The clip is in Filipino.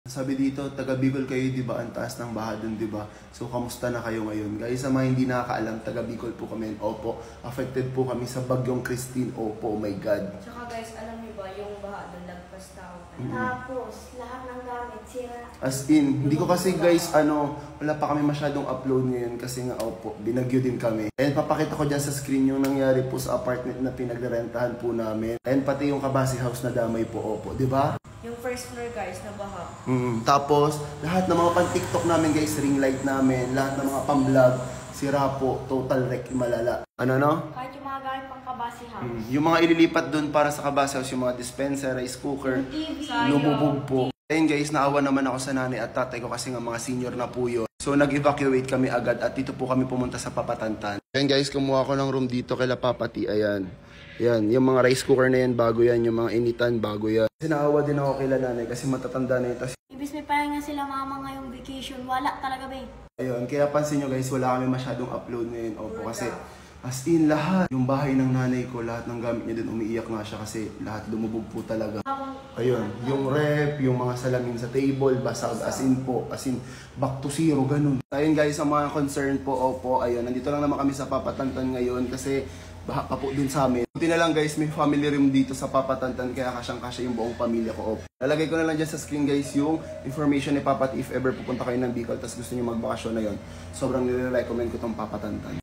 Sabi dito, taga Bicol kayo, di ba? Ang taas ng baha dun, di ba? So, kamusta na kayo ngayon? Guys, sa mga hindi nakakaalam, taga Bicol po kami. Opo, affected po kami sa bagyong Christine. Opo, oh my God. Tsaka guys, alam niyo ba, yung baha dun, lagpas tao. Tapos, lahat ng gamit, sira. As in, hindi ko kasi guys, wala pa kami masyadong upload ngayon kasi nga, opo, binagyo din kami. And papakita ko dyan sa screen yung nangyari po sa apartment na pinagre-rentahan po namin. And pati yung Kabasi House na damay po, opo, di ba? Yung first floor guys, na baha. Tapos, lahat ng mga pan-TikTok namin guys, ring light namin, lahat ng mga pang-vlog, sira po, total wreck, malala. Ano no? Kahit yung mga gamit pang Kabasi House. Yung mga ililipat dun para sa Kabasi House, yung mga dispenser, rice cooker, lumubog po. Ayun guys, naawa naman ako sa nanay at tatay ko kasi nga mga senior na po yun. So nag-evacuate kami agad at dito po kami pumunta sa Papatantan. Ayun guys, kumuha ko ng room dito kay Papati, ayan. Yan, yung mga rice cooker na yan, bago yan. Yung mga initan, bago yan. Kasi naawa din ako kay nanay kasi matatanda na yun. Ibig may pahinga sila mama ngayong vacation. Wala talaga ba eh. Ayun, kaya pansin nyo guys, wala kami masyadong upload ngayon. Opo, kasi as in lahat. Yung bahay ng nanay ko, lahat ng gamit niya din umiiyak nga siya kasi lahat lumubog po talaga. Ayun, yung rep, yung mga salamin sa table, basag, as in back to zero, ganun. Ayun guys, ang mga concern po, opo, ayun, nandito lang naman kami sa Papatantan ngayon kasi baha pa po dun sa amin. Buti na lang guys, may family room dito sa Papatantan kaya kasyang-kasya yung buong pamilya ko. Lalagay ko na lang dyan sa screen guys yung information ni Papat if ever pupunta kayo ng Bicol tapos gusto nyo magbakasyon na yon. Sobrang nire-recommend ko tong Papatantan.